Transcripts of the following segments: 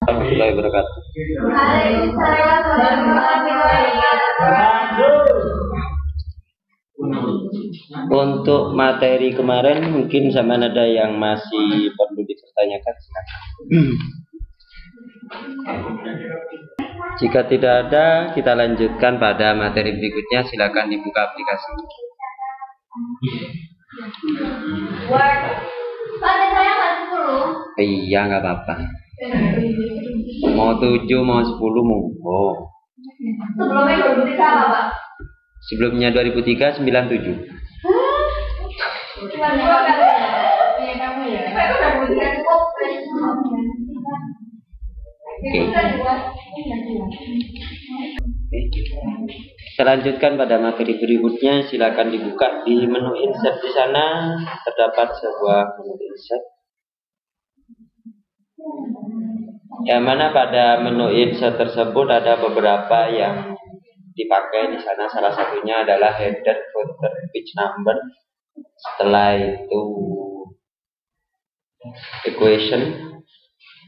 Warahmatullahi wabarakatuh. Untuk materi kemarin mungkin sama ada yang masih perlu dipertanyakan. Jika tidak ada, kita lanjutkan pada materi berikutnya. Silakan dibuka aplikasi. Iya, nggak apa-apa. Mau 7, mau 10, mau. Sebelumnya 2003 apa, Pak? Sebelumnya 2003, 97. Cuma 2 kali ya? Punya kamu ya? Pak, itu udah 2003 cukup. Kita lanjutkan pada materi berikutnya. Silakan dibuka di menu insert. Di sana terdapat sebuah menu insert. Yang mana pada menu insert tersebut ada beberapa yang dipakai di sana. Salah satunya adalah header, footer, page number. Setelah itu equation,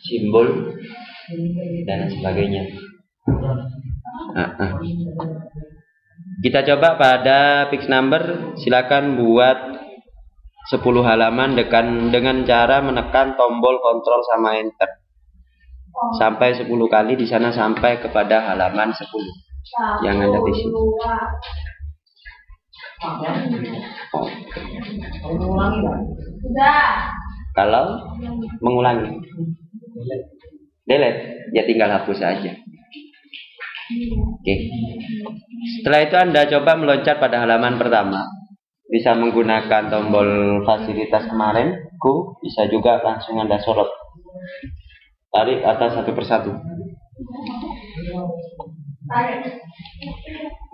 simbol, dan sebagainya. Kita coba pada page number. Silakan buat 10 halaman dengan cara menekan tombol kontrol sama enter sampai 10 kali di sana sampai kepada halaman 10 yang ada di sini. Kalau mengulangi, delete, ya tinggal hapus saja. Oke. Setelah itu Anda coba meloncat pada halaman pertama. Bisa menggunakan tombol fasilitas kemarin, Q, bisa juga langsung Anda sorot. Tarik atas satu persatu.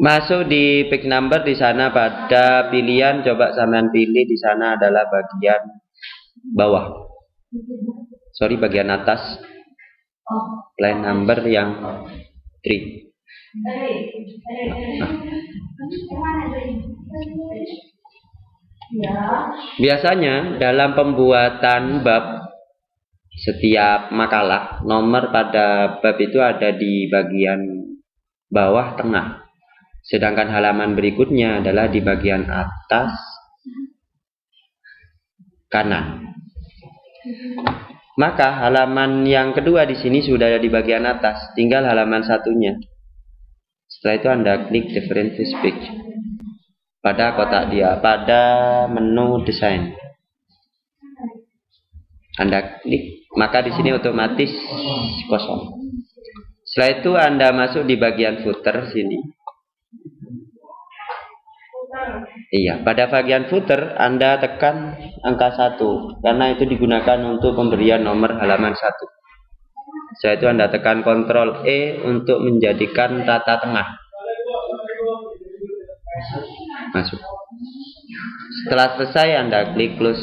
Masuk di page number. Di sana pada pilihan, coba sampean pilih di sana adalah bagian bawah. Sorry, bagian atas. Line number yang 3. Biasanya dalam pembuatan bab setiap makalah, nomor pada bab itu ada di bagian bawah tengah. Sedangkan halaman berikutnya adalah di bagian atas kanan. Maka halaman yang kedua di sini sudah ada di bagian atas, tinggal halaman satunya. Setelah itu Anda klik different page pada kotak dia, pada menu desain. Anda klik, maka di sini otomatis kosong. Setelah itu Anda masuk di bagian footer sini. Iya, pada bagian footer Anda tekan angka 1 karena itu digunakan untuk pemberian nomor halaman 1. Setelah itu Anda tekan Ctrl E untuk menjadikan tata tengah. Masuk. Setelah selesai Anda klik close.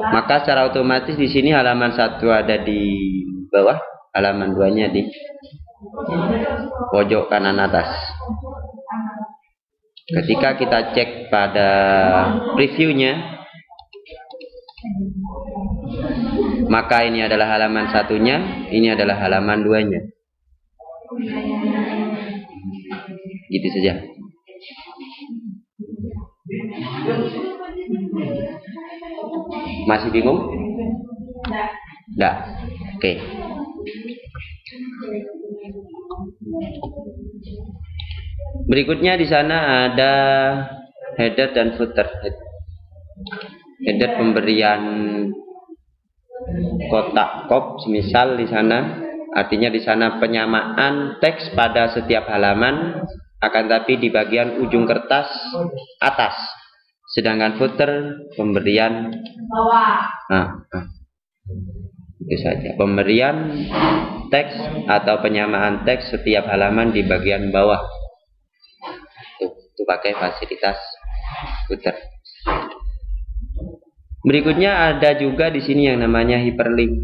Maka secara otomatis di sini halaman 1 ada di bawah, halaman 2-nya di pojok kanan atas. Ketika kita cek pada previewnya, maka ini adalah halaman 1-nya, ini adalah halaman 2-nya. Gitu saja. Masih bingung? Enggak. Oke. Berikutnya di sana ada header dan footer. Header pemberian kotak kop, semisal di sana, artinya di sana penyamaan teks pada setiap halaman, akan tapi di bagian ujung kertas atas. Sedangkan footer pemberian bawah. Itu saja. Pemberian teks atau penyamaan teks setiap halaman di bagian bawah. Itu pakai fasilitas footer. Berikutnya ada juga di sini yang namanya hyperlink.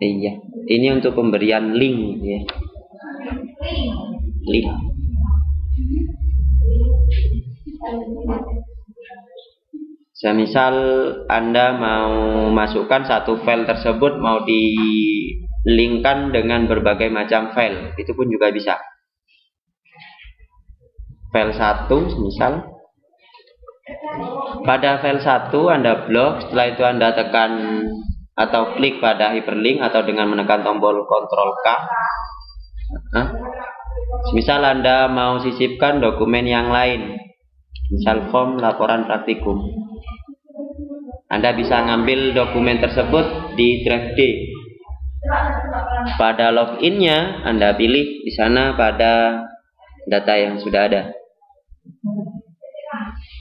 Iya, ini untuk pemberian link ya. Link. Semisal Anda mau masukkan satu file tersebut mau di-linkkan dengan berbagai macam file, itu pun juga bisa. File 1 misal, pada file 1 Anda blok, setelah itu Anda tekan atau klik pada hyperlink atau dengan menekan tombol Ctrl K. Misal Anda mau sisipkan dokumen yang lain, misal form laporan praktikum, Anda bisa ngambil dokumen tersebut di drive D. Pada loginnya Anda pilih di sana pada data yang sudah ada.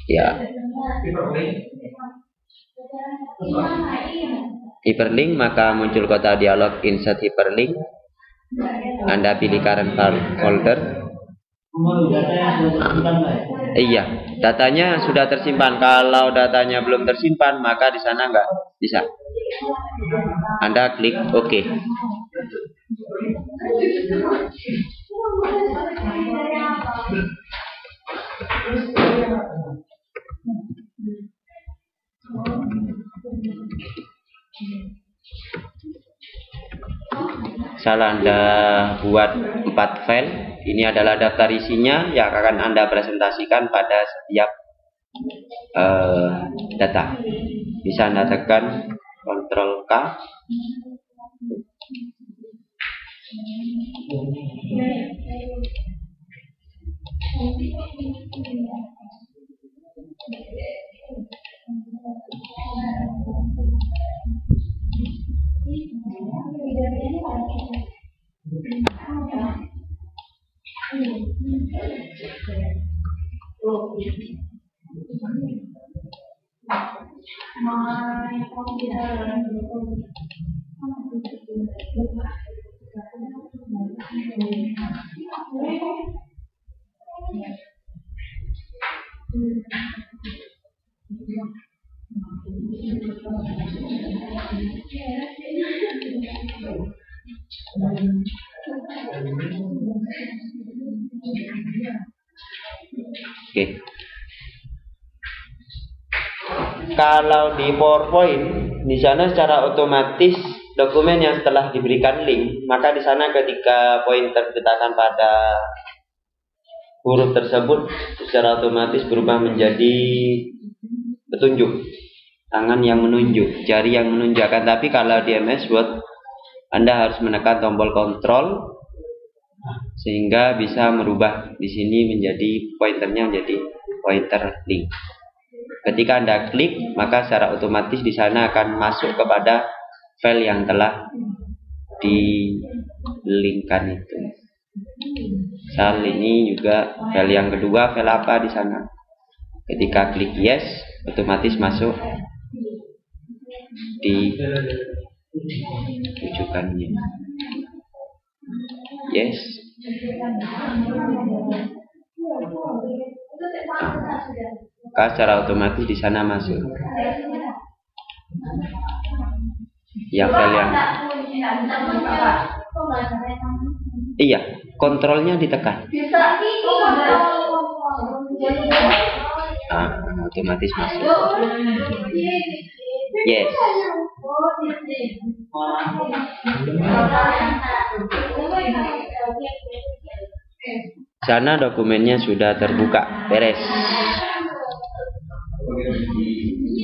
Ya. Hyperlink, maka muncul kotak dialog insert hyperlink. Anda pilih current folder. Iya, datanya sudah tersimpan. Kalau datanya belum tersimpan, maka di sana nggak bisa. Anda klik OK. Salah Anda buat 4 file. Ini adalah daftar isinya yang akan Anda presentasikan pada setiap data. Bisa Anda tekan Ctrl K. Oke. Kalau di PowerPoint, di sana secara otomatis dokumen yang setelah diberikan link, maka di sana ketika pointer diletakkan pada huruf tersebut, secara otomatis berubah menjadi petunjuk, tangan yang menunjuk, jari yang menunjukkan. Tapi kalau di MS Word, Anda harus menekan tombol Ctrl sehingga bisa merubah di sini menjadi pointernya menjadi pointer link. Ketika Anda klik, maka secara otomatis di sana akan masuk kepada file yang telah di-linkkan itu. Misal ini juga file yang kedua, file apa di sana. Ketika klik yes, otomatis masuk di rujukannya. Yes. Maka secara otomatis di sana masuk. Ya file yang iya, kontrolnya ditekan. Otomatis masuk. Yes. Sana dokumennya sudah terbuka, beres.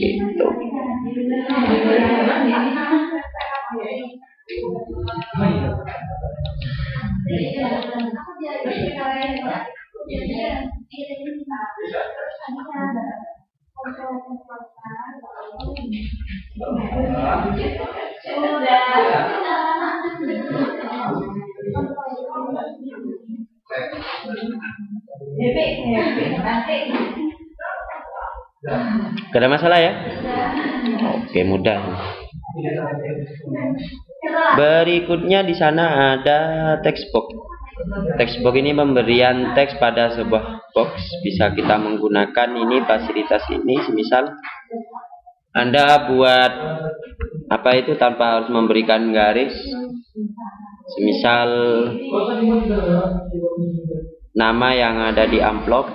Gitu. Gak ada masalah ya? Oke, mudah. Berikutnya di sana ada text box. Text box ini pemberian teks pada sebuah box. Bisa kita menggunakan ini fasilitas ini. Semisal Anda buat apa itu tanpa harus memberikan garis. Semisal nama yang ada di amplop.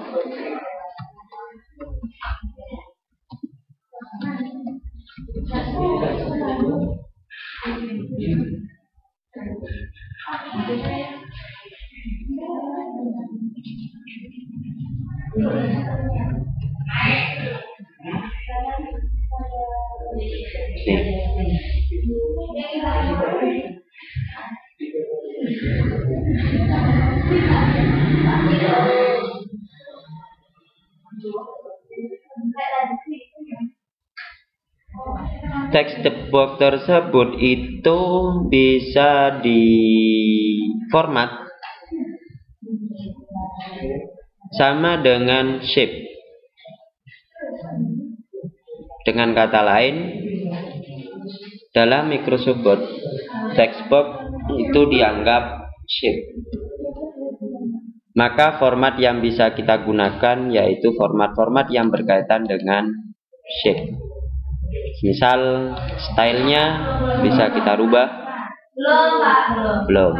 Teks box tersebut itu bisa diformat sama dengan shape. Dengan kata lain, dalam Microsoft Word, text box itu dianggap shape. Maka format yang bisa kita gunakan yaitu format-format yang berkaitan dengan shape. Misal stylenya bisa kita rubah. Belum.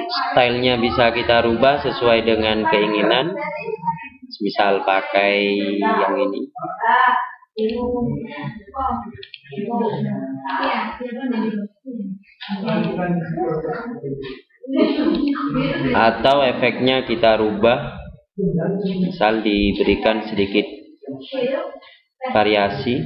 Stylenya bisa kita rubah sesuai dengan keinginan. Misal pakai yang ini. Atau efeknya kita rubah. Misal diberikan sedikit variasi.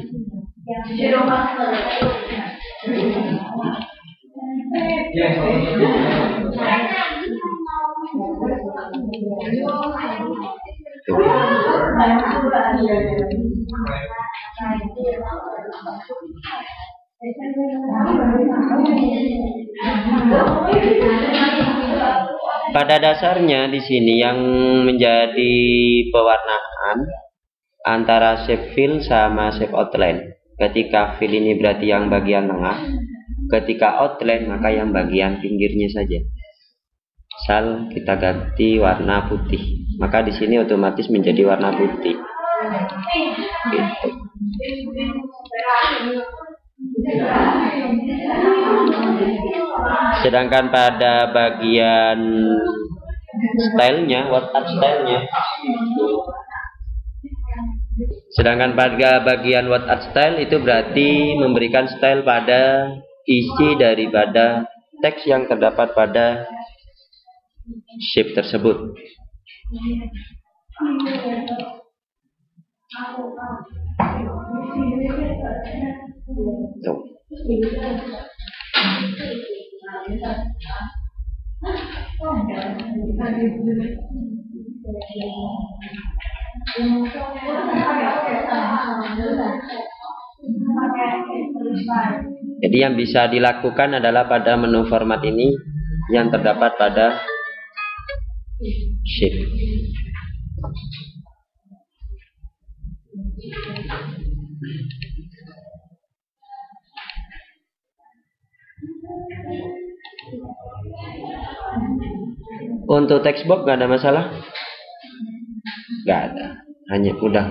Pada dasarnya di sini yang menjadi pewarnaan antara shape fill sama shape outline. Ketika fill ini berarti yang bagian tengah, ketika outline maka yang bagian pinggirnya saja. Misal kita ganti warna putih, maka di sini otomatis menjadi warna putih. Gitu. Sedangkan pada bagian stylenya, word art stylenya, sedangkan pada bagian word art style itu berarti memberikan style pada isi daripada teks yang terdapat pada shape tersebut. Tuh. Jadi yang bisa dilakukan adalah pada menu format ini yang terdapat pada shape. Untuk text box nggak ada masalah? Nggak ada, hanya udah.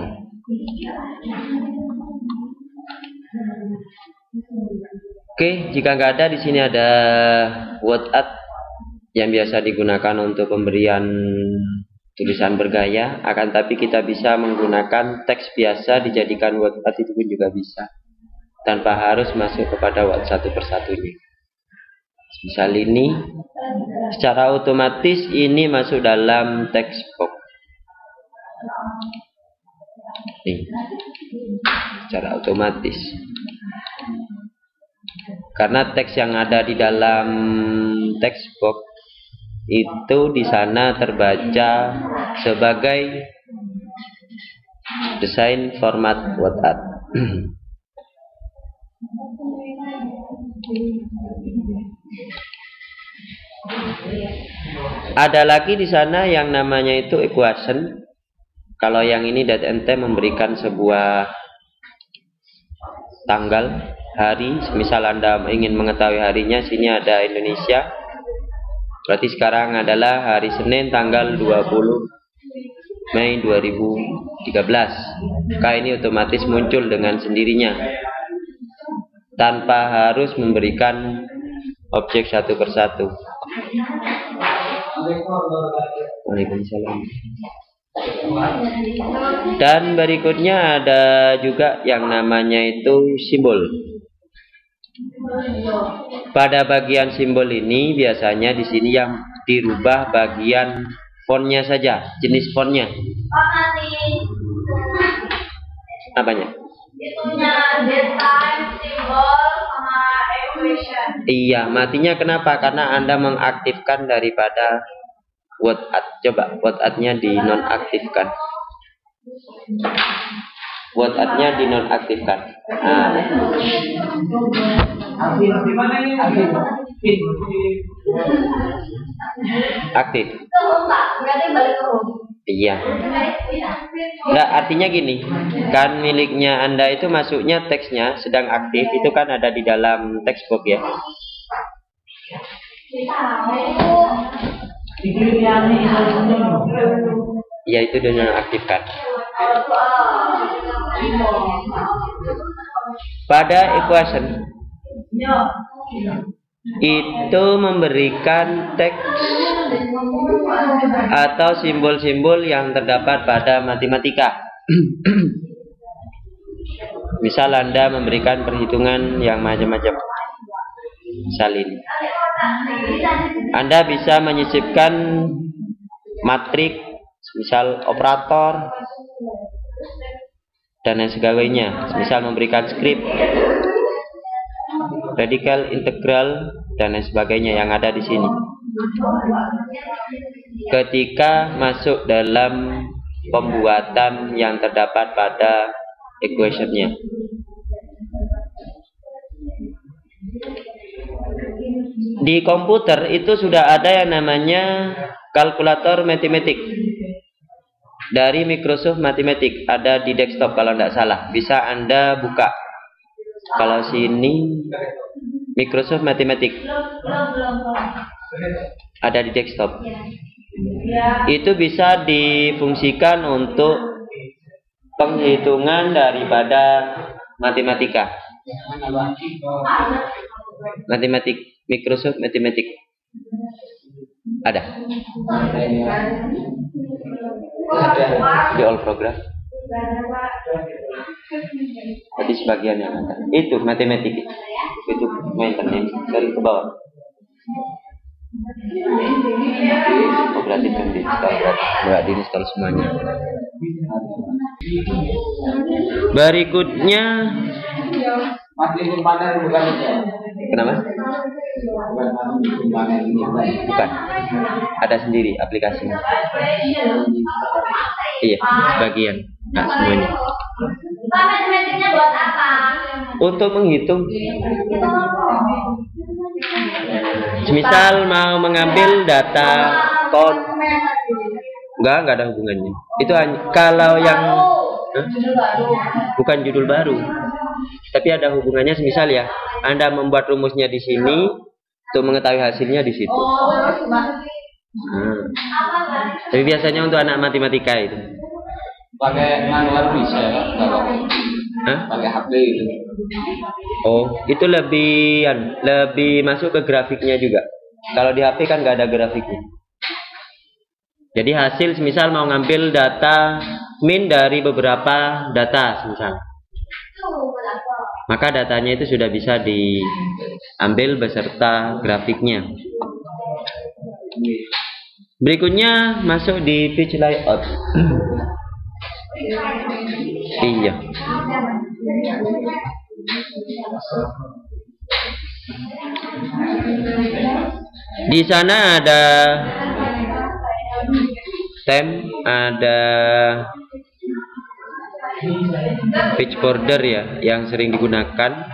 Oke, jika nggak ada di sini ada word art yang biasa digunakan untuk pemberian tulisan bergaya, akan tapi kita bisa menggunakan teks biasa dijadikan word art, itu pun juga bisa, tanpa harus masuk kepada word satu persatunya. Misal ini secara otomatis ini masuk dalam text box. Nih, secara otomatis. Karena teks yang ada di dalam text box itu di sana terbaca sebagai desain format word art. Ada lagi di sana yang namanya itu equation. Kalau yang ini .nt memberikan sebuah tanggal, hari. Misal Anda ingin mengetahui harinya, sini ada Indonesia. Berarti sekarang adalah hari Senin tanggal 20 Mei 2013. Maka ini otomatis muncul dengan sendirinya, tanpa harus memberikan objek satu persatu. Waalaikumsalam. Dan berikutnya ada juga yang namanya itu simbol. Pada bagian simbol ini biasanya di sini yang dirubah bagian fontnya saja, jenis fontnya. Apanya? Itunya desain, simbol, sama equation. Iya, matinya kenapa? Karena Anda mengaktifkan daripada word art. Coba word art-nya dinonaktifkan. Word art-nya dinonaktifkan. Nah. Aktif. Iya. Nah, artinya gini, kan miliknya Anda itu masuknya teksnya sedang aktif, itu kan ada di dalam text box ya. Ya, itu dinonaktifkan. Pada equation itu memberikan teks atau simbol-simbol yang terdapat pada matematika. Misal Anda memberikan perhitungan yang macam-macam. Misal ini, Anda bisa menyisipkan matrik, misal operator dan lain sebagainya. Misal memberikan skrip, radikal, integral dan lain sebagainya yang ada di sini. Ketika masuk dalam pembuatan yang terdapat pada equation-nya. Di komputer itu sudah ada yang namanya kalkulator matematik dari Microsoft Mathematics, ada di desktop kalau tidak salah, bisa Anda buka. Kalau sini Microsoft Mathematics ada di desktop, itu bisa difungsikan untuk penghitungan daripada matematika. Microsoft Mathematics ada di all program. Jadi sebagian yang ada itu matematik itu maintenance dari ke bawah. Oh, berarti kan di install semuanya. Berikutnya kenapa? Bukan. Ada sendiri aplikasinya. Iya, sebagian. Nah, semuanya. Matematiknya buat apa? Untuk menghitung. Misal mau mengambil data code. Enggak ada hubungannya. Itu hanya kalau yang bukan judul baru. Tapi ada hubungannya, semisal ya, Anda membuat rumusnya di sini, untuk mengetahui hasilnya di situ. Tapi biasanya untuk anak matematika itu. Pakai manual bisa ya, kalau pakai HP itu. Oh, itu lebih masuk ke grafiknya juga. Kalau di HP kan nggak ada grafiknya. Jadi hasil misal mau ngambil data min dari beberapa data misal, maka datanya itu sudah bisa diambil beserta grafiknya. Berikutnya masuk di page layout. Iya. Di sana ada tem, ada page border ya yang sering digunakan.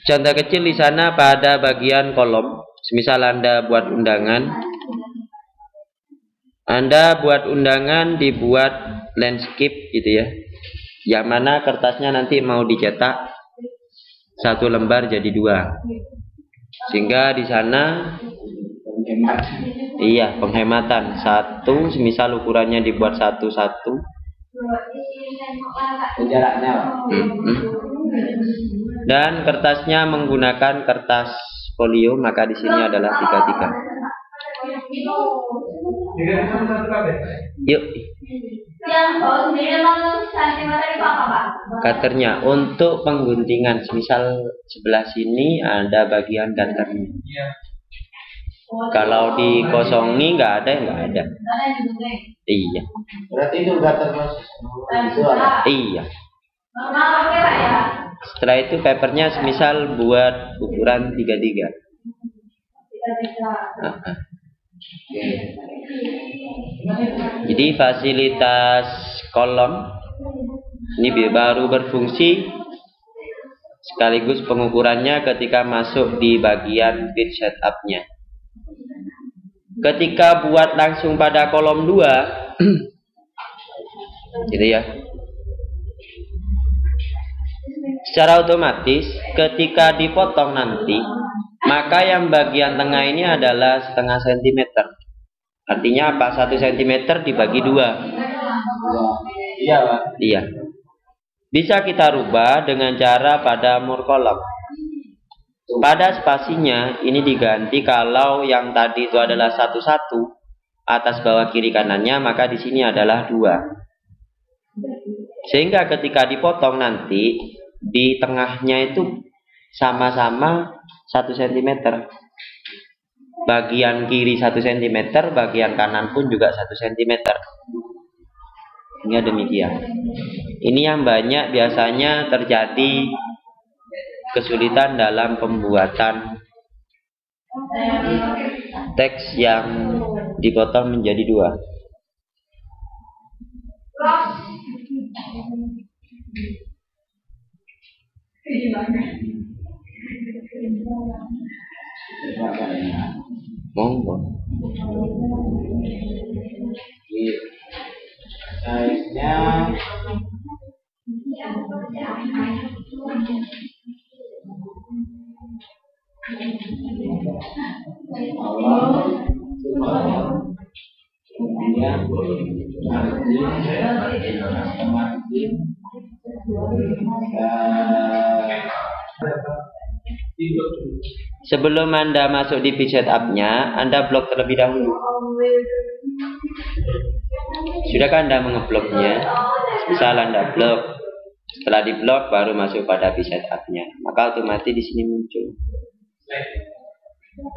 Contoh kecil di sana pada bagian kolom, misal Anda buat undangan, dibuat landscape gitu ya, yang mana kertasnya nanti mau dicetak satu lembar jadi 2, sehingga di sana iya penghematan satu, misal ukurannya dibuat satu-satu jaraknya. Dan kertasnya menggunakan kertas folio, maka di sini adalah 33. Yuk. Cutternya untuk pengguntingan, misal sebelah sini ada bagian cutternya. Kalau dikosongi nggak ada. Iya. Berarti itu cutter mas. Iya. Setelah itu papernya misal buat ukuran 33. Jadi fasilitas kolom ini baru berfungsi sekaligus pengukurannya ketika masuk di bagian page setup-nya. Ketika buat langsung pada kolom 2 gitu ya, secara otomatis ketika dipotong nanti, maka yang bagian tengah ini adalah setengah sentimeter. Artinya apa? 1 sentimeter dibagi 2. Iya Pak. Iya. Bisa kita rubah dengan cara pada more kolom. Pada spasinya ini diganti, kalau yang tadi itu adalah 1-1 atas bawah kiri kanannya, maka di sini adalah 2. Sehingga ketika dipotong nanti di tengahnya itu sama-sama 1 cm. Bagian kiri 1 cm, bagian kanan pun juga 1 cm. Ini demikian. Ini yang banyak biasanya terjadi kesulitan dalam pembuatan teks yang dipotong menjadi 2. Monggo. Size-nya sebelum Anda masuk di page setup-nya, Anda blok terlebih dahulu. Sudahkah Anda mengebloknya? Misal Anda blok, setelah diblok baru masuk pada page setup-nya, maka otomatis di sini muncul.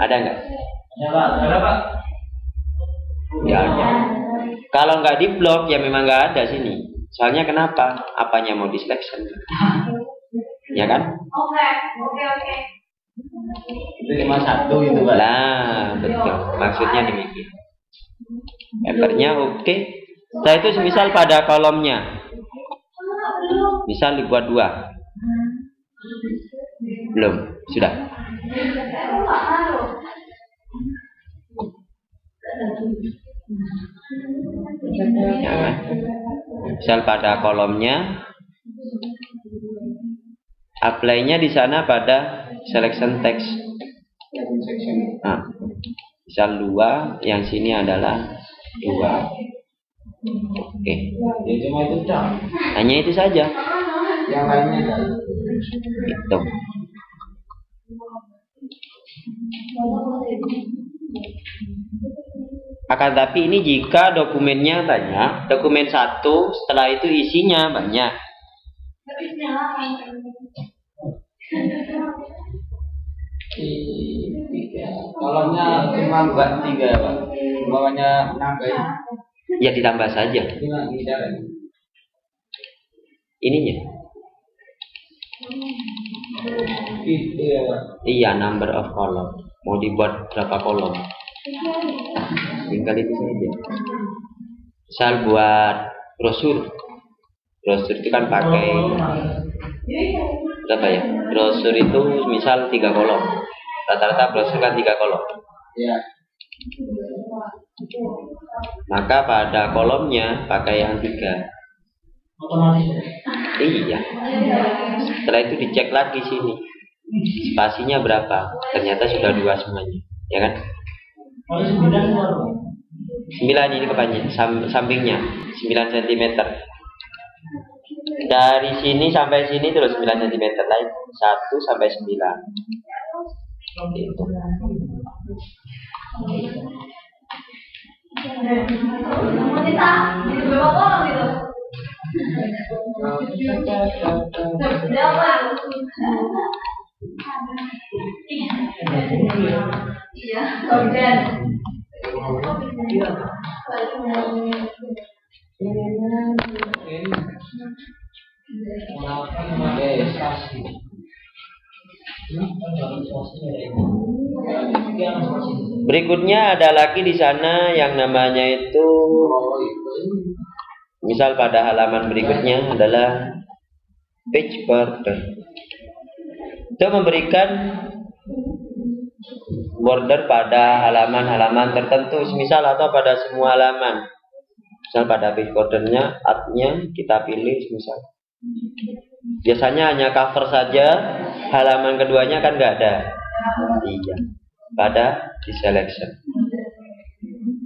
Ada nggak? ada Pak. Nggak ada. Kalau nggak diblok ya memang nggak ada sini. Soalnya kenapa? Apanya mau diselection? Ya kan? Oke. Itu 51 itu Pak. Lah, betul. Maksudnya demikian. Papernya oke. Setelah itu misal pada kolomnya, misal dibuat 2. Belum, sudah. Ya, kan? Misal pada kolomnya, apply-nya di sana pada selection text. Nah, misal 2, yang sini adalah 2. Oke. Ya cuma itu dah. Hanya itu saja. Yang lainnya dah. Itu. Akan tapi ini jika dokumennya banyak, dokumen satu, setelah itu isinya banyak. Tiga. Kolomnya cuma buat 3 Pak. Bawahnya nambah. Ya ditambah saja. Ininya. Itu ya Pak. Iya, number of column. Mau dibuat berapa kolom? Tinggal itu saja. Misal buat brosur. Brosur itu kan pakai berapa ya? Brosur itu misal 3 kolom. Rata-rata brosur kan 3 kolom. Ya. Maka pada kolomnya pakai yang 3. Otomatis. Iya. Setelah itu dicek lagi sini. Spasinya berapa? Ternyata sudah 2 semuanya. Ya kan? 9 ini kepanjang sampingnya 9 cm. Dari sini sampai sini terus 9 cm lain 1 sampai 9. Gitu. Berikutnya ada lagi di sana yang namanya itu, misal pada halaman berikutnya adalah page border. Itu memberikan border pada halaman-halaman tertentu, misal atau pada semua halaman. Misal pada page bordernya, artnya kita pilih misal. Biasanya hanya cover saja, halaman keduanya kan nggak ada. Iya, pada di selection.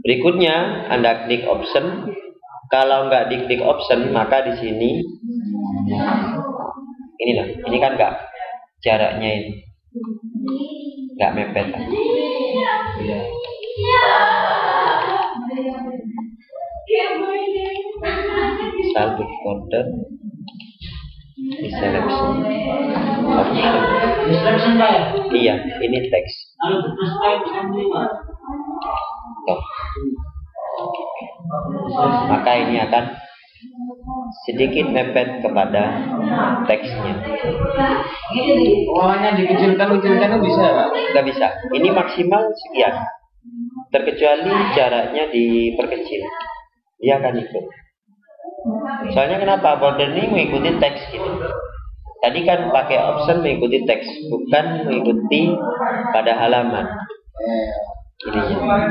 Berikutnya Anda klik option. Kalau nggak diklik option, maka di sini ini loh, ini kan nggak jaraknya ini, nggak mepet. Misal big border di selection option. Iya, ini teks. Tuh. Maka ini akan sedikit mepet kepada teksnya. Warnanya dikecilkan bisa Pak? Nggak bisa. Ini maksimal sekian. Terkecuali jaraknya diperkecil. Dia akan ikut. Soalnya kenapa? Border ini mengikuti teks gitu. Tadi kan pakai option mengikuti teks, bukan mengikuti pada halaman. Ininya.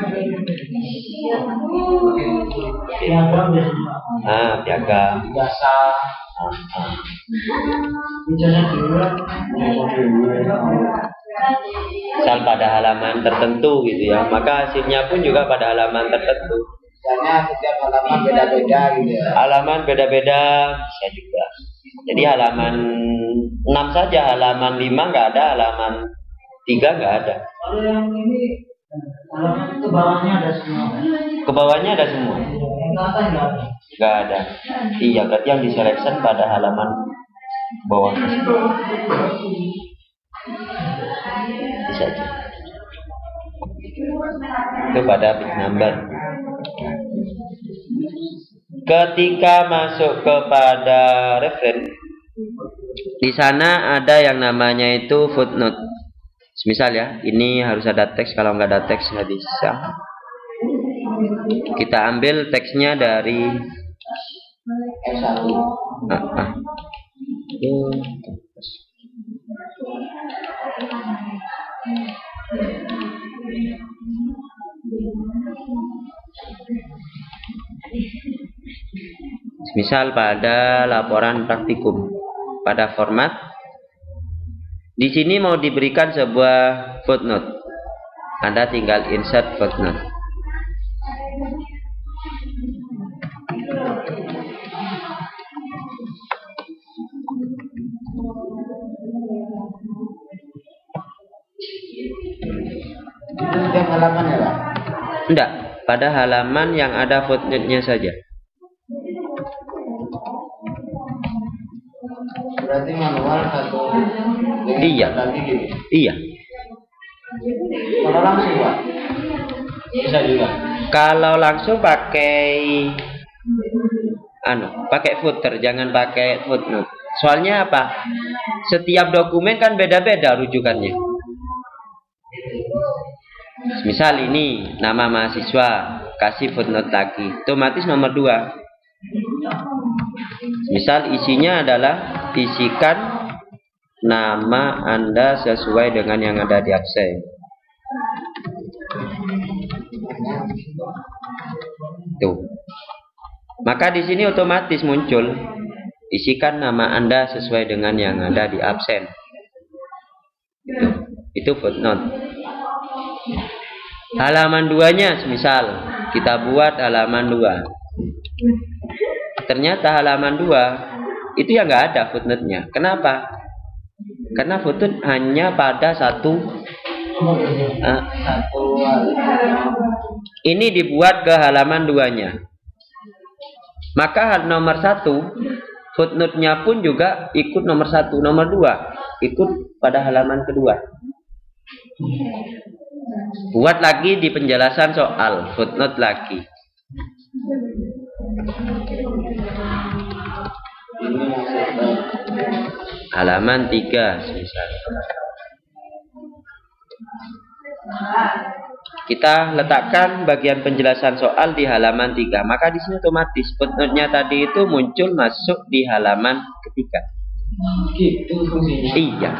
Piagam. Biasa. Misal pada halaman tertentu gitu ya, maka hasilnya pun juga pada halaman tertentu. Misalnya setiap halaman beda-beda gitu ya. Halaman beda-beda bisa juga. Jadi halaman 6 saja, halaman 5 nggak ada, halaman 3 nggak ada. Kalau yang ini halaman ke bawahnya ada semua. Ke bawahnya ada semua. Yang atas nggak ada. Iya, berarti yang diselection pada halaman bawah. Bisa aja. Itu pada page number. Ketika masuk kepada reference, di sana ada yang namanya itu footnote. Misal ya, ini harus ada teks, kalau nggak ada teks nggak bisa. Kita ambil teksnya dari F1. Misal pada laporan praktikum, pada format, di sini mau diberikan sebuah footnote. Anda tinggal insert footnote. Itu setiap halaman ya Pak? Enggak, pada halaman yang ada footnote-nya saja. Berarti manual satu. Iya. Iya. Kalau langsung Pak? Bisa juga. Kalau langsung pakai pakai footer, jangan pakai footnote. Soalnya apa? Setiap dokumen kan beda-beda rujukannya. Misal ini nama mahasiswa, kasih footnote lagi, otomatis nomor 2. Misal isinya adalah isikan nama Anda sesuai dengan yang ada di absen. Tuh. Maka di sini otomatis muncul isikan nama Anda sesuai dengan yang ada di absen. Itu footnote. Halaman 2-nya misal kita buat halaman 2. Ternyata halaman 2 itu yang nggak ada footnote-nya. Kenapa? Karena footnote hanya pada satu. Ini dibuat ke halaman 2-nya. Maka nomor 1 footnote-nya pun juga ikut nomor 1, nomor 2 ikut pada halaman kedua. Buat lagi di penjelasan soal footnote lagi. Halaman 3 misalnya. Kita letakkan bagian penjelasan soal di halaman 3. Maka di sini otomatis footnote-nya tadi itu muncul masuk di halaman ketiga. Gitu fungsinya. Iya.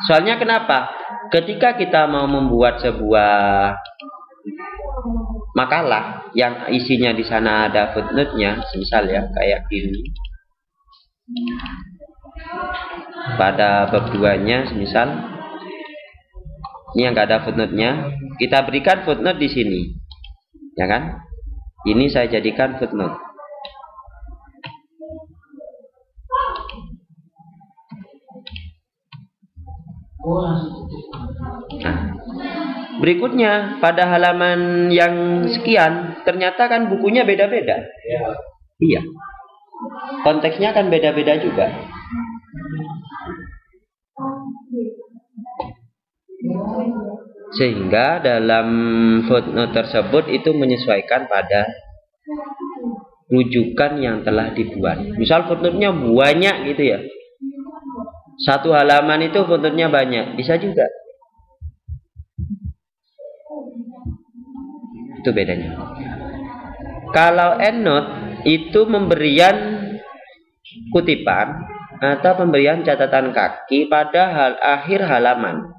Soalnya kenapa? Ketika kita mau membuat sebuah makalah yang isinya di sana ada footnote-nya, misal ya kayak gini. Pada bab 2-nya misal ini yang gak ada footnote-nya, kita berikan footnote di sini. Ya kan? Ini saya jadikan footnote. Nah, berikutnya pada halaman yang sekian ternyata kan bukunya beda-beda. Iya. Konteksnya kan beda-beda juga. Sehingga dalam footnote tersebut itu menyesuaikan pada rujukan yang telah dibuat. Misal footnote-nya banyak gitu ya. Satu halaman itu footnote-nya banyak, bisa juga. Itu bedanya. Kalau endnote itu pemberian kutipan atau pemberian catatan kaki pada akhir halaman.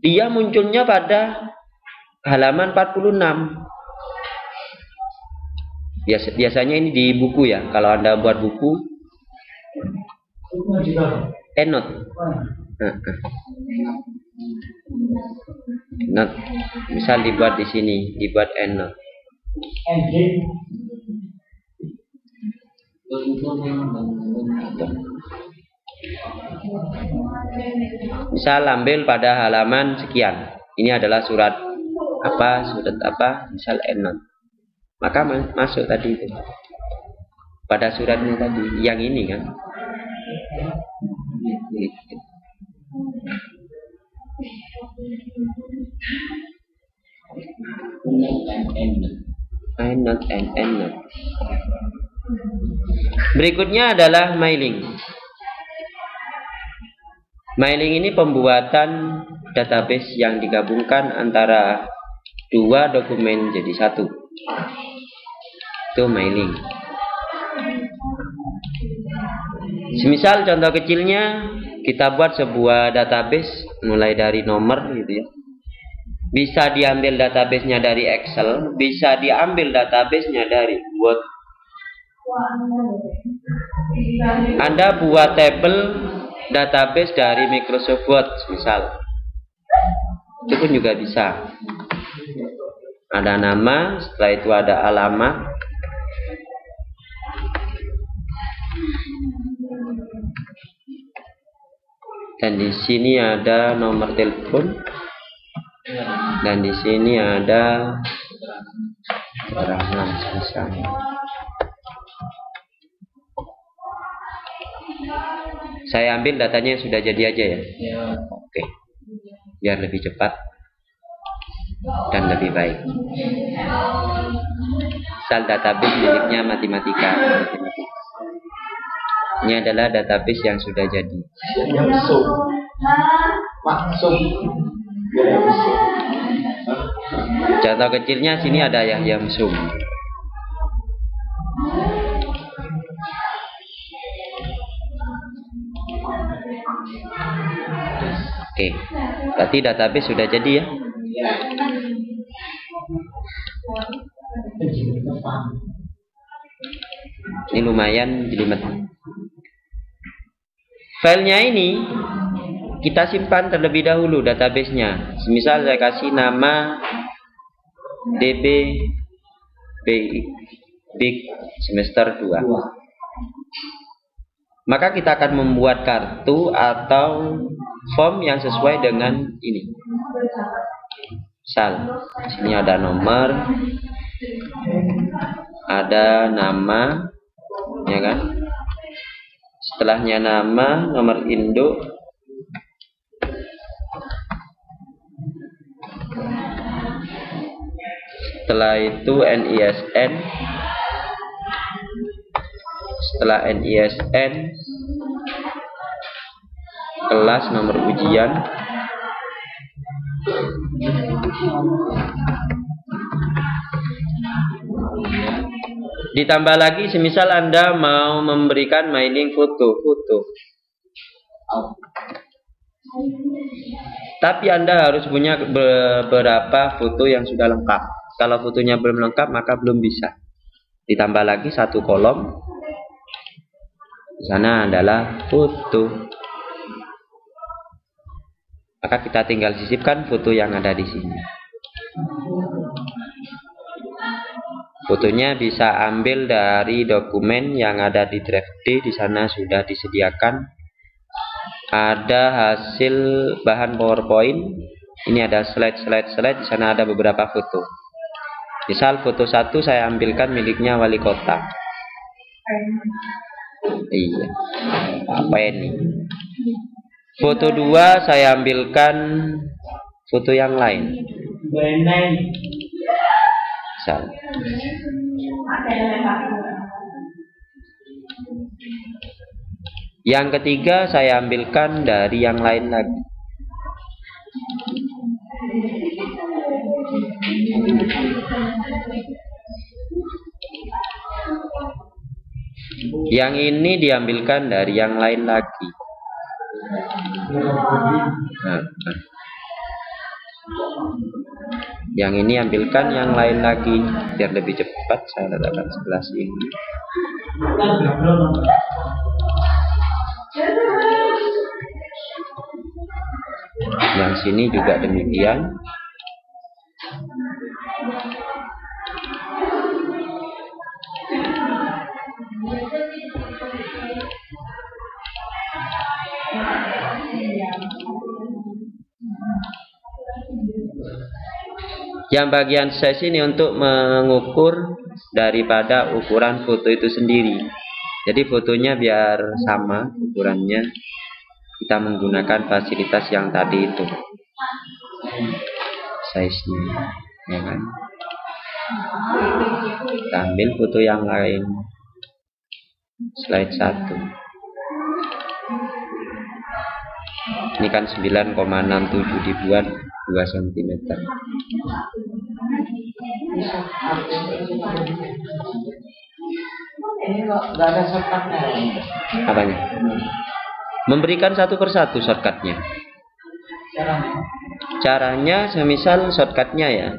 Dia munculnya pada halaman 46. Biasanya ini di buku ya. Kalau Anda buat buku, endnote. Not. Misal dibuat di sini, dibuat endnote. Misal ambil pada halaman sekian. Ini adalah surat apa, misal endnote. Maka masuk tadi itu. Pada suratnya tadi, yang ini kan. Endnote and endnote. Berikutnya adalah mailing. Mailing ini pembuatan database yang digabungkan antara dua dokumen jadi satu. Itu mailing. Semisal contoh kecilnya kita buat sebuah database mulai dari nomor gitu ya. Bisa diambil database-nya dari Excel, bisa diambil database-nya dari Word. Anda buat tabel database dari Microsoft Word misal. Itu pun juga bisa. Ada nama, setelah itu ada alamat. Dan di sini ada nomor telepon. Dan di sini ada keterangan selesai. Saya ambil datanya yang sudah jadi aja ya. Oke. Biar lebih cepat dan lebih baik. Misal database miliknya matematika. Ini adalah database yang sudah jadi. Contoh kecilnya sini ada Yamsum. Oke, berarti database sudah jadi ya. Ini lumayan jelimet. Filenya ini kita simpan terlebih dahulu databasenya. Misal saya kasih nama DB Big semester 2. Maka kita akan membuat kartu atau form yang sesuai dengan ini. Misal, sini ada nomor, ada nama, ya kan? Setelahnya nama, nomor induk, setelah itu NISN. Setelah NISN, kelas, nomor ujian, ditambah lagi semisal Anda mau memberikan mailing foto. Tapi Anda harus punya beberapa foto yang sudah lengkap. Kalau fotonya belum lengkap maka belum bisa. Ditambah lagi satu kolom. Di sana adalah foto. Maka kita tinggal sisipkan foto yang ada di sini. Fotonya bisa ambil dari dokumen yang ada di drive D. Di sana sudah disediakan. Ada hasil bahan PowerPoint. Ini ada slide. Di sana ada beberapa foto. Misal foto 1 saya ambilkan miliknya wali kota. Iya. Apa ini? Foto 2 saya ambilkan foto yang lain. Misal. Yang ketiga saya ambilkan dari yang lain lagi. Yang ini diambilkan dari yang lain lagi. Yang ini ambilkan yang lain lagi. Biar lebih cepat saya letakkan sebelah sini. Yang sini juga demikian. Yang bagian size ini untuk mengukur daripada ukuran foto itu sendiri. Jadi fotonya biar sama ukurannya. Kita menggunakan fasilitas yang tadi itu. Size-nya, ya kan? Kita ambil foto yang lain. Slide 1. Ini kan 9,67 dibuat 2 cm. Nggak ada shortcutnya. Apanya? Memberikan satu persatu shortcutnya. Caranya semisal shortcutnya ya.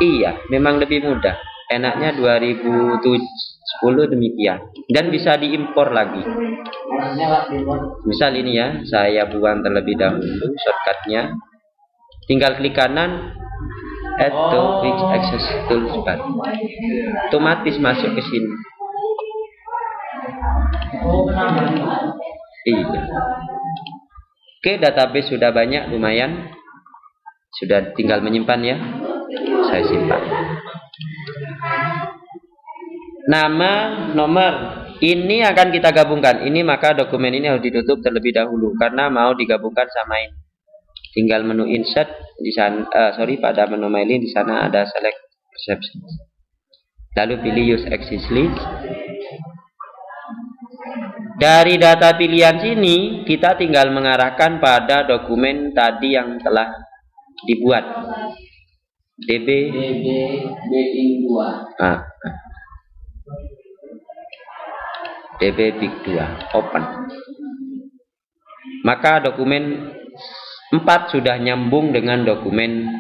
Iya, memang lebih mudah. Enaknya 2010 demikian. Dan bisa diimpor lagi. Misal ini ya, saya buang terlebih dahulu shortcutnya. Tinggal klik kanan, add to quick access toolbar. Otomatis masuk ke sini. Iya. Oke, database sudah banyak, lumayan. Sudah tinggal menyimpan ya. Saya simpan. Nama, nomor. Ini akan kita gabungkan. Ini maka dokumen ini harus ditutup terlebih dahulu karena mau digabungkan sama ini. Tinggal menu insert di sana. Pada menu mailing di sana ada select exception. Lalu pilih use access list. Dari data pilihan sini kita tinggal mengarahkan pada dokumen tadi yang telah dibuat. DB Big 2. DB Big 2 open. Maka dokumen 4 sudah nyambung dengan dokumen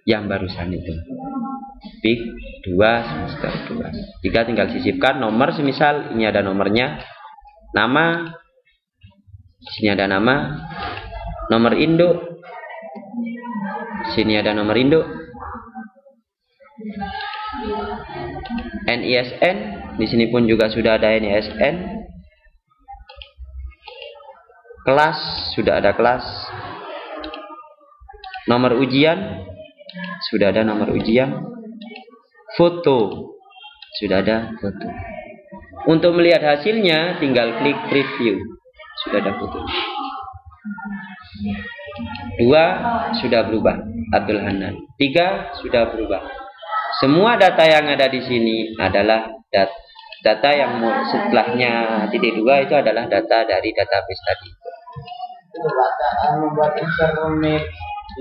yang barusan itu. Big 2 semester 2. Jika tinggal sisipkan nomor, semisal ini ada nomornya, nama, sini ada nama, nomor induk, sini ada nomor induk, NISN, di sini pun juga sudah ada NISN, kelas sudah ada kelas, nomor ujian sudah ada nomor ujian, foto sudah ada foto. Untuk melihat hasilnya tinggal klik preview, sudah ada foto. 2 sudah berubah, Abdul Hanan. 3 sudah berubah. Semua data yang ada di sini adalah data yang setelahnya titik 2 itu adalah data dari database tadi. Membuat insert remix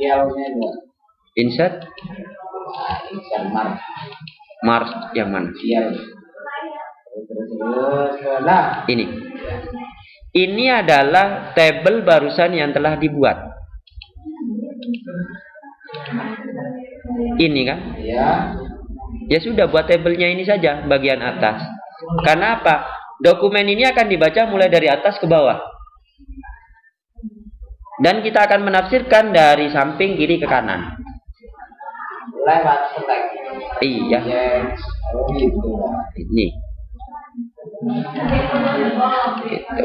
dialognya juga. Insert Mars yang mana? Nah, ini adalah tabel barusan yang telah dibuat. Ini kan? Ya sudah, buat tabelnya ini saja bagian atas. Karena apa? Dokumen ini akan dibaca mulai dari atas ke bawah. Dan kita akan menafsirkan dari samping kiri ke kanan. Lewat select. Iya. Ini. Gitu.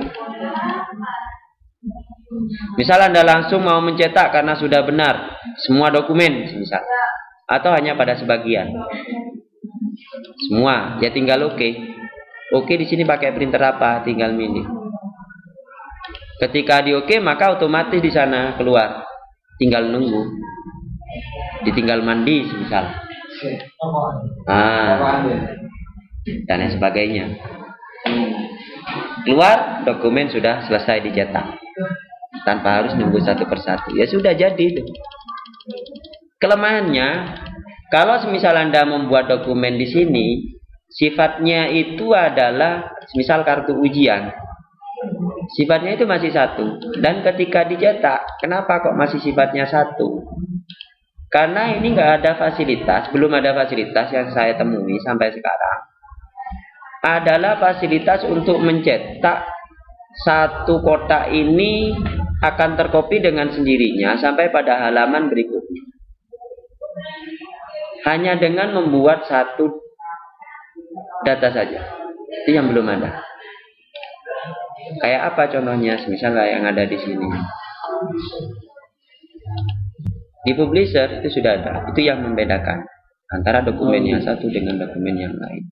Misal Anda langsung mau mencetak karena sudah benar semua dokumen, misal, atau hanya pada sebagian. Semua, ya tinggal oke. Oke, di sini pakai printer apa? Tinggal milih. Ketika di oke, maka otomatis di sana keluar. Tinggal nunggu. Ditinggal mandi, misal. Dan lain sebagainya. Keluar, dokumen sudah selesai dicetak. Tanpa harus nunggu satu persatu. Ya sudah jadi itu. Kelemahannya, kalau semisal Anda membuat dokumen di sini, sifatnya itu adalah misal kartu ujian. Sifatnya itu masih 1. Dan ketika dicetak, kenapa kok masih sifatnya 1? Karena ini nggak ada fasilitas, belum ada fasilitas yang saya temui sampai sekarang. Adalah fasilitas untuk mencetak satu kotak ini akan terkopi dengan sendirinya sampai pada halaman berikutnya. Hanya dengan membuat satu data saja. Itu yang belum ada. Kayak apa contohnya? Misalnya yang ada di sini. Di publisher itu sudah ada. Itu yang membedakan antara dokumen yang satu dengan dokumen yang lain.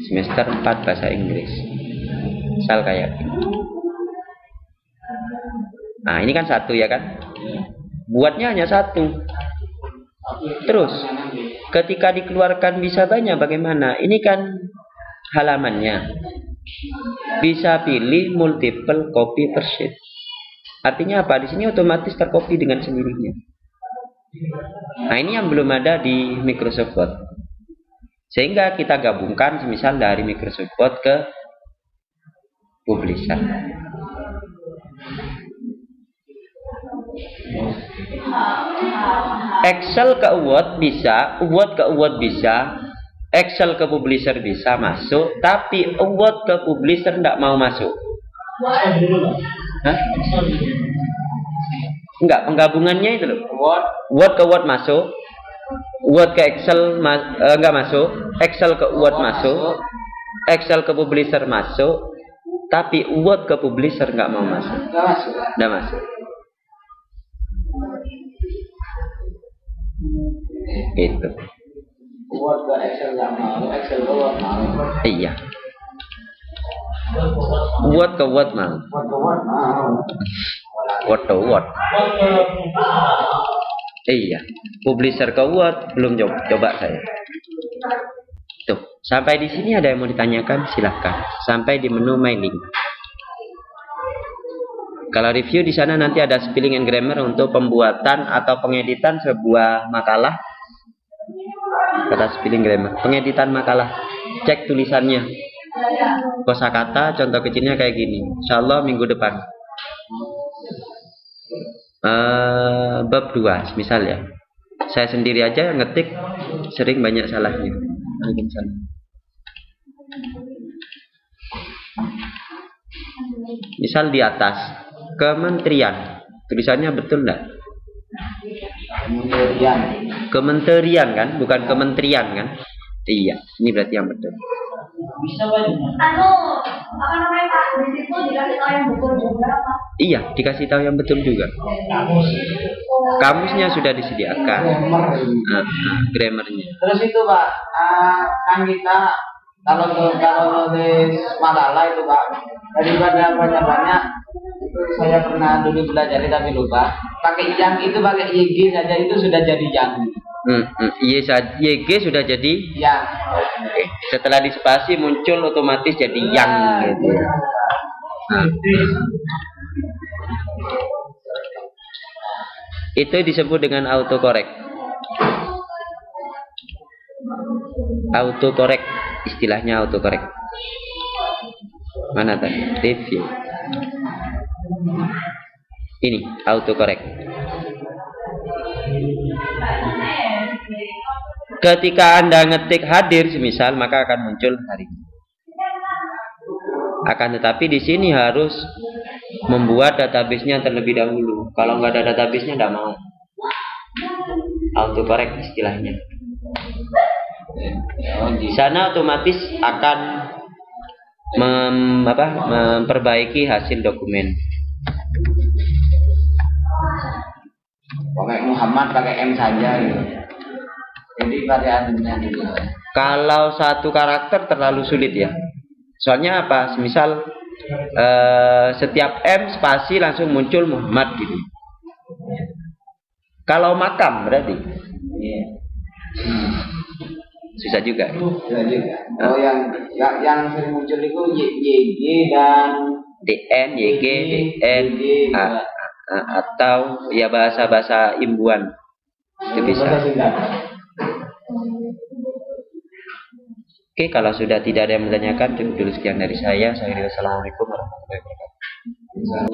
Semester 4 bahasa Inggris. Misal kayak ini. Nah, ini kan 1 ya kan? Buatnya hanya 1. Terus ketika dikeluarkan bisa banyak bagaimana? Ini kan halamannya. Bisa pilih multiple copy per sheet. Artinya apa? Di sini otomatis tercopy dengan sendirinya. Nah, ini yang belum ada di Microsoft Word. Sehingga kita gabungkan semisal dari Microsoft Word ke Publisher. Excel ke Word bisa, Word ke Word bisa, Excel ke Publisher bisa masuk, tapi Word ke Publisher tidak mau masuk. Hah? Enggak, penggabungannya itu loh. Word ke Word masuk, Word ke Excel nggak masuk, Excel ke Word masuk, Excel ke Publisher masuk, tapi Word ke Publisher nggak mau masuk. Nggak masuk. Itu. Word ke Excel nggak mau, Excel ke Word mau. Iya. Word ke Word mau. Word ke Word mau. Word ke Word. Iya. Publisher ke Word belum coba saya. Tuh, sampai di sini ada yang mau ditanyakan, silahkan. Sampai di menu mailing. Kalau review di sana nanti ada spelling and grammar untuk pembuatan atau pengeditan sebuah makalah. Kata spelling grammar, pengeditan makalah. Cek tulisannya. Kosakata contoh kecilnya kayak gini. Insyaallah minggu depan. Bab 2 misal ya. Saya sendiri aja ngetik sering banyak salahnya. Misal di atas kementerian, tulisannya betul enggak? Kementerian kan, bukan kementerian kan? Iya, ini berarti yang betul. Apa namanya Pak? Di situ dikasih tahu yang betul juga apa? Iya, dikasih tahu yang betul juga. Kamusnya sudah disediakan. Grammarnya. Terus itu Pak, kan kita kalau nulis makalah itu Pak, daripada banyak-banyak itu saya pernah dulu belajar tapi lupa. Pakai yang itu pakai YG saja itu sudah jadi yang. YG sudah jadi yang. Oke. Setelah dispasi muncul otomatis jadi yang gitu. Itu disebut dengan autocorrect. Autocorrect, istilahnya autocorrect. Mana tadi? Review. Ini autocorrect. Ketika Anda ngetik hadir semisal, maka akan muncul hari ini. Akan tetapi di sini harus membuat database-nya terlebih dahulu. Kalau nggak ada database-nya nggak mau. Autocorrect istilahnya. Di sana otomatis akan memperbaiki hasil dokumen. Pakai Muhammad pakai M saja gitu. Jadi variannya dulu. Kalau satu karakter terlalu sulit ya. Soalnya apa? Misal setiap M spasi langsung muncul Muhammad gitu. Kalau makam berarti. Iya. Susah juga. Susah juga. Oh yang sering muncul itu YG dan DN, YG, DN, atau ya bahasa-bahasa imbuhan. Itu bisa. Oke, kalau sudah tidak ada yang menanyakan, cukup dulu sekian dari saya. Assalamualaikum warahmatullahi wabarakatuh.